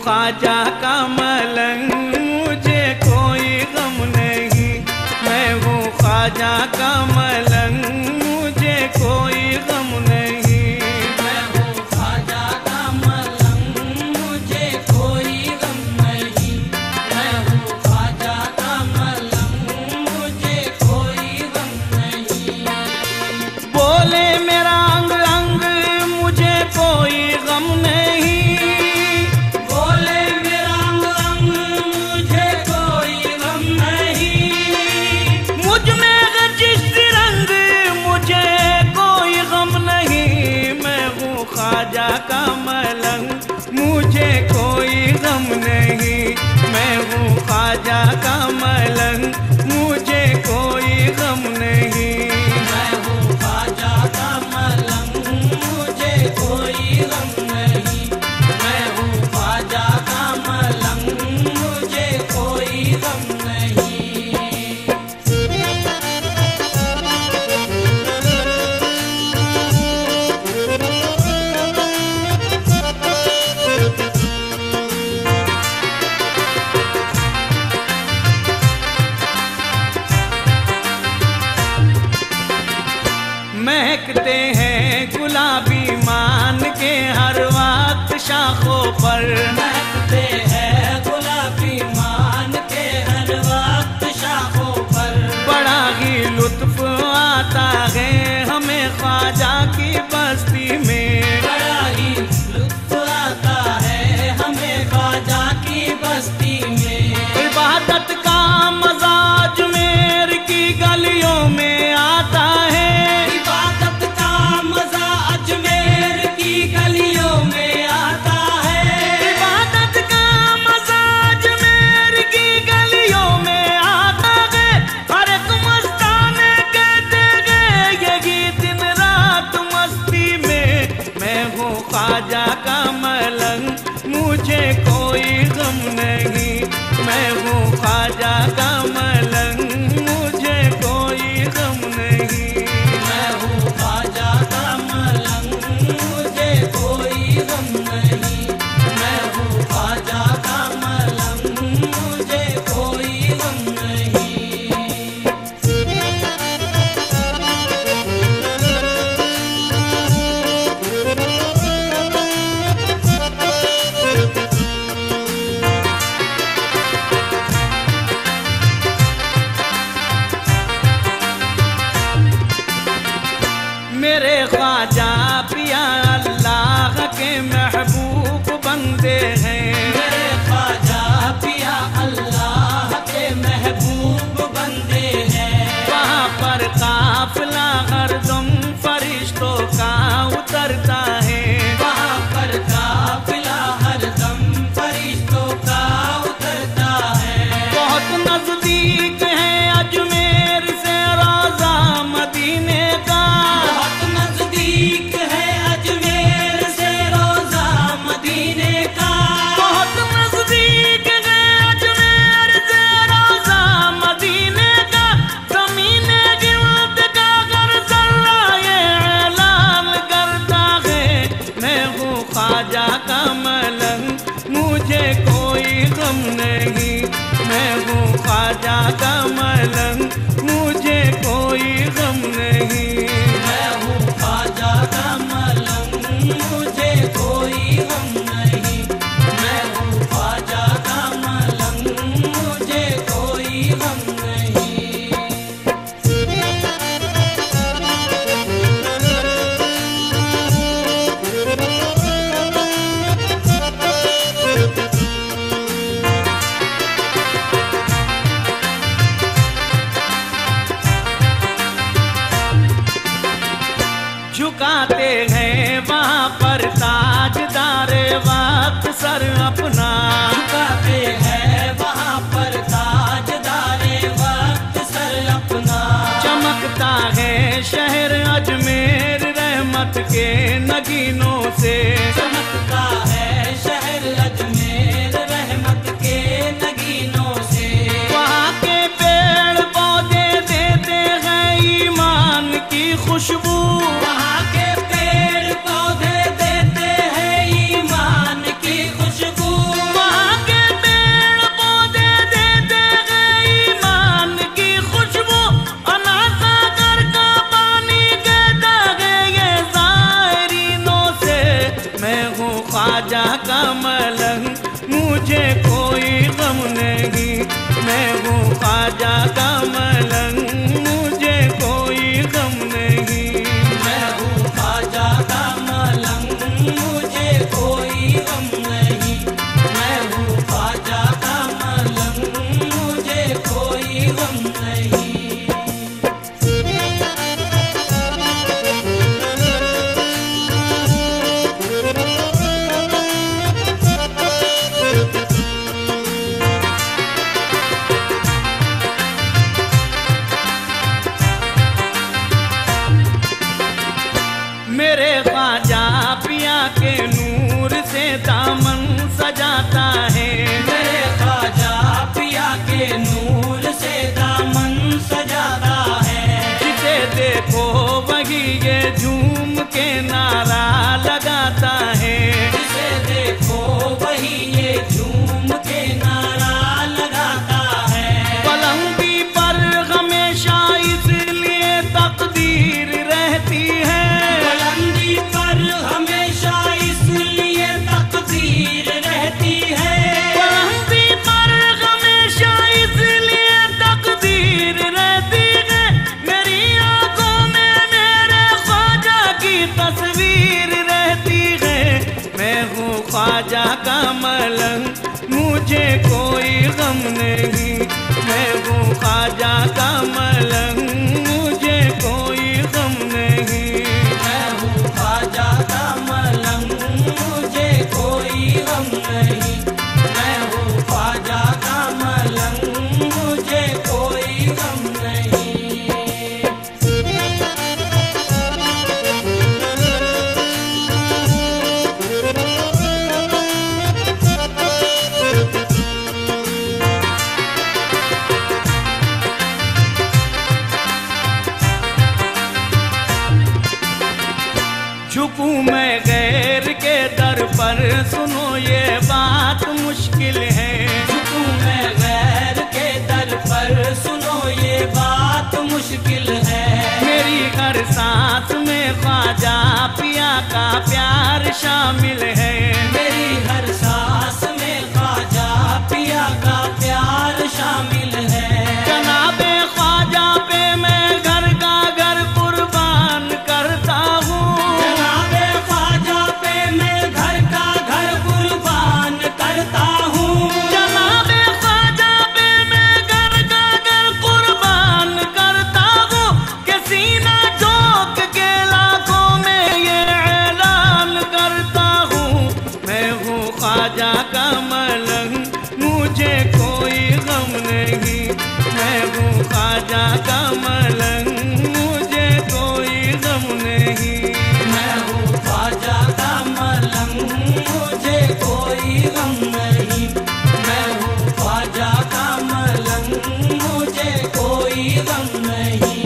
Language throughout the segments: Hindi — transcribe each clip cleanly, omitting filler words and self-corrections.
ख्वाजा का मलंग, मुझे कोई गम नहीं। मैं हूँ ख्वाजा का मलंग, मुझे कोई गम नहीं। मैं हूँ ख्वाजा का मलंग, मुझे कोई गम नहीं। मैं हूँ ख्वाजा का मलंग, मुझे कोई गम नहीं। बोले मेरा अंग अंग, मुझे कोई गम नहीं। बोले मेरा अंग अंग, मुझे कोई गम नहीं। मुझ में अगर जिस रंग, मुझे कोई गम नहीं। मैं हूँ ख्वाजा का मलंग, मुझे कोई गम नहीं। मैं हूँ ख्वाजा का मलंग, मुझे कोई गम नहीं। मैं हूँ ख्वाजा का मलंग, मुझे कोई गम नहीं। मैं हूँ ख्वाजा का मलंग, मुझे कोई गम नहीं। महकते हैं गुलाबी मान के हर वक्त शाखों पर। महकते हैं गुलाबी मान के हर वक्त शाखों पर। बड़ा ही लुत्फ आता है हमें ख्वाजा की बस्ती में। बड़ा ही लुत्फ आता है हमें ख्वाजा की बस्ती में। इबादत का मजा अजमेर की गलियों में आता है। इबादत का मजा अजमेर की गलियों में आता है। इबादत का मजा अजमेर की गलियों में आता है। हर एक मस्ताने कहते गए यही दिन रात मस्ती में। मैं हूँ ख्वाजा का मलंग, मुझे कोई गम नहीं। मैं हूँ ख्वाजा का मलंग, मुझे कोई गम नहीं। मैं हूँ ख्वाजा का मलंग, मुझे कोई गम नहीं। मैं हूँ ख्वाजा का मलंग, मुझे कोई गम नहीं। मेरे ख्वाजा पिया अल्लाह के महबूब बंदे हैं। मेरे ख्वाजा पिया अल्लाह के महबूब बंदे हैं। वहाँ पर काफिला हरदम फरिश्तों का उतरता है। वहाँ पर काफिला हरदम फरिश्तों का उतरता है। बहुत नजदीक है अजमेर से रोजा मदीने का। बहुत नजदीक है अजमेर से रोजा मदीने का। बहुत नजदीक है अजमेर से रोजा मदीने का। ज़मीने गिरद का घर जर्रा ये ऐलान करता है। मैं हूँ ख्वाजा का मलंग, मुझे कोई गम नहीं। मैं हूँ ख्वाजा का मलंग, मुझे कोई गम नहीं। मैं हूँ ख्वाजा का मलंग, मुझे कोई गम नहीं। मैं हूँ ख्वाजा का मलंग, मुझे कोई गम नहीं। झुकाते हैं वहाँ पर ताजदारे वक्त सर अपना। झुकाते हैं वहाँ पर ताजदारे वक्त सर अपना। चमकता है शहर अजमेर रहमत के नगीनों से। चमकता है शहर अजमेर रहमत के नगीनों से। वहाँ के पेड़ पौधे देते हैं ईमान की खुशबू। वहाँ के पेड़ पौधे देते हैं ईमान की खुशबू। ख्वाजा पिया के नूर से दामन सजाता है। मेरे ख्वाजा पिया के नूर से दामन सजाता है। जिसे देखो वही ये झूम के नारा लगाता है। जिसे देखो वही ये झूम के नारा लगाता है। बुलंदी पर हमेशा इसलिए तकदीर रहती है। बुलंदी पर हमेशा इसलिए तकदीर रहती है। बुलंदी पर हमेशा इसलिए तकदीर रहती है। मेरी आंखों में मेरे ख्वाजा की तस्वीर रहती है। मैं हूँ ख्वाजा का मलंग, मुझे कोई गम नहीं। मैं हूँ ख्वाजा का मलंग, मुझे कोई गम नहीं। मैं हूँ ख्वाजा का मलंग, मुझे कोई गम नहीं। मैं हूँ ख्वाजा का मलंग, मुझे कोई गम नहीं। झुकूं मैं गैर के दर पर, सुनो ये बात मुश्किल है। झुकूं मैं गैर के दर पर, सुनो ये बात मुश्किल है। मेरी हर सांस में ख्वाजा पिया का प्यार शामिल है। मेरी हर सांस में ख्वाजा पिया का प्यार शामिल है। जनाबे ख्वाजा पे मैं घर का घर कुर्बान करता हूँ। जनाबे ख्वाजा पे मैं घर का घर कुर्बान करता हूँ। जनाबे ख्वाजा पे मैं घर का घर कुर्बान करता हूँ। कि सीना ठोक के लाखों में ये ऐलान करता हूँ। मैं हूँ ख्वाजा का मलंग, मुझे कोई गम नहीं। मैं हूँ ख्वाजा का मलंग, मुझे कोई गम नहीं। मैं हूँ ख्वाजा का मलंग, मुझे कोई गम नहीं। मैं हूँ ख्वाजा का मलंग, मुझे कोई गम नहीं।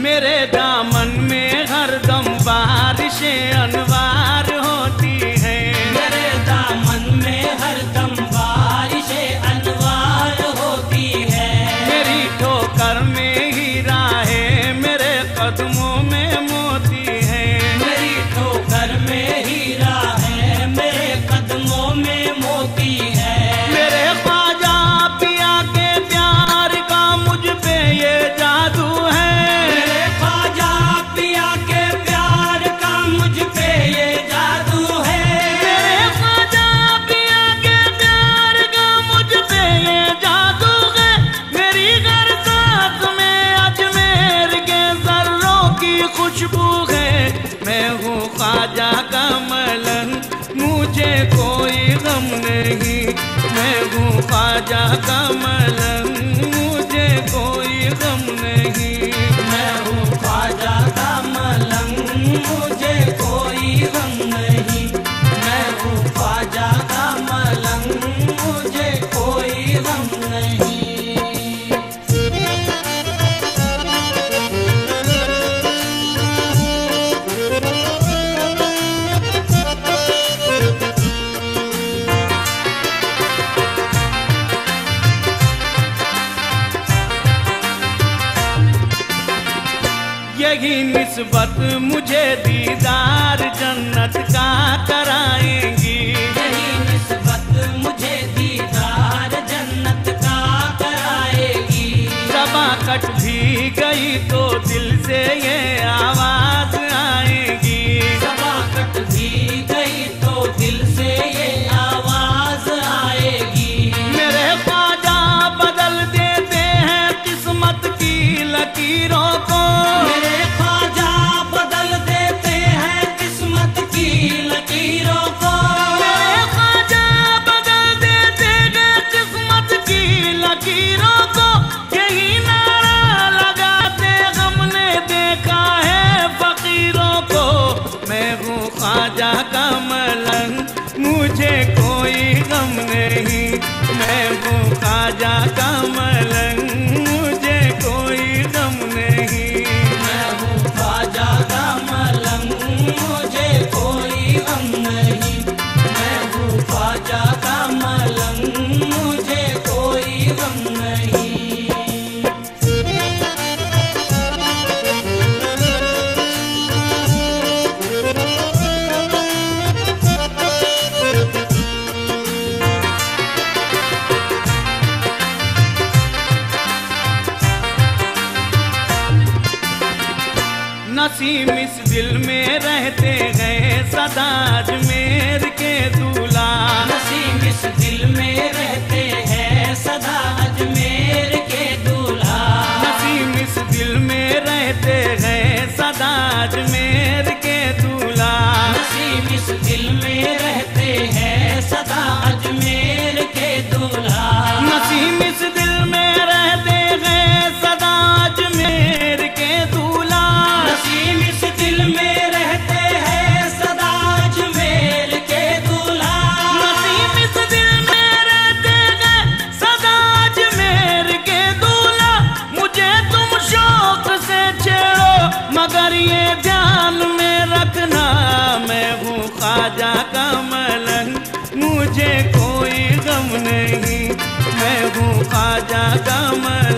मेरे दामन में हरदम बारिशें अनवार होती है। मेरे दामन में हरदम बारिशें अनवार होती है। मेरी ठोकर में हीरा है, मेरे कदमों में मोती है। मेरी ठोकर में हीरा है, मेरे कदमों में मोती है। मेरे ख्वाजा पिया के प्यार का मुझ पे ये जादू है। मेरे ख्वाजा पिया के प्यार का मुझ पे ये जादू है। मेरे ख्वाजा पिया के प्यार का मुझ पे ये जादू है। मेरी हर सांस में अजमेर के जर्रों की खुशबू है। मैं हूँ ख्वाजा का मलंग, मुझे कोई गम नहीं। मैं हूँ ख्वाजा का मलंग, मुझे कोई गम नहीं। मैं हूँ ख्वाजा का मलंग, मुझे कोई गम नहीं। मैं हूँ ख्वाजा का मलंग, मुझे कोई गम नहीं। यही निस्बत मुझे दीदार जन्नत का कराएंगी। यही निस्बत मुझे दीदार जन्नत का कराएगी। ज़बां कट भी गई तो दिल से ये आवाज आएगी। ज़बां कट भी गई तो दिल से ये आवाज आएगी। मेरे ख्वाजा बदल देते हैं किस्मत की लकीरों को। नसीम इस दिल में रहते गए सदा अजमेर के दूल्हा। नसीम इस दिल में रहते हैं सदा अजमेर के दूल्हा। नसीम इस दिल में रहते गए सदा अजमेर के दूल्हा। नसीम इस दिल में रहते हैं सदा अजमेर के दूल्हा। नसीम इस दिल में रहते गए सदा अजमेर के दूल्हा। नसीम इस दिल में रहते हैं सदा अजमेर के दूल्हा। नसीम इस दिल में रहते गए सदा अजमेर के दूल्हा। मुझे तुम शौक से छेड़ो मगर ये ध्यान में रखना, मैं हूँ ख्वाजा का मलंग, मुझे कोई गम नहीं। मैं हूँ ख्वाजा का मलंग।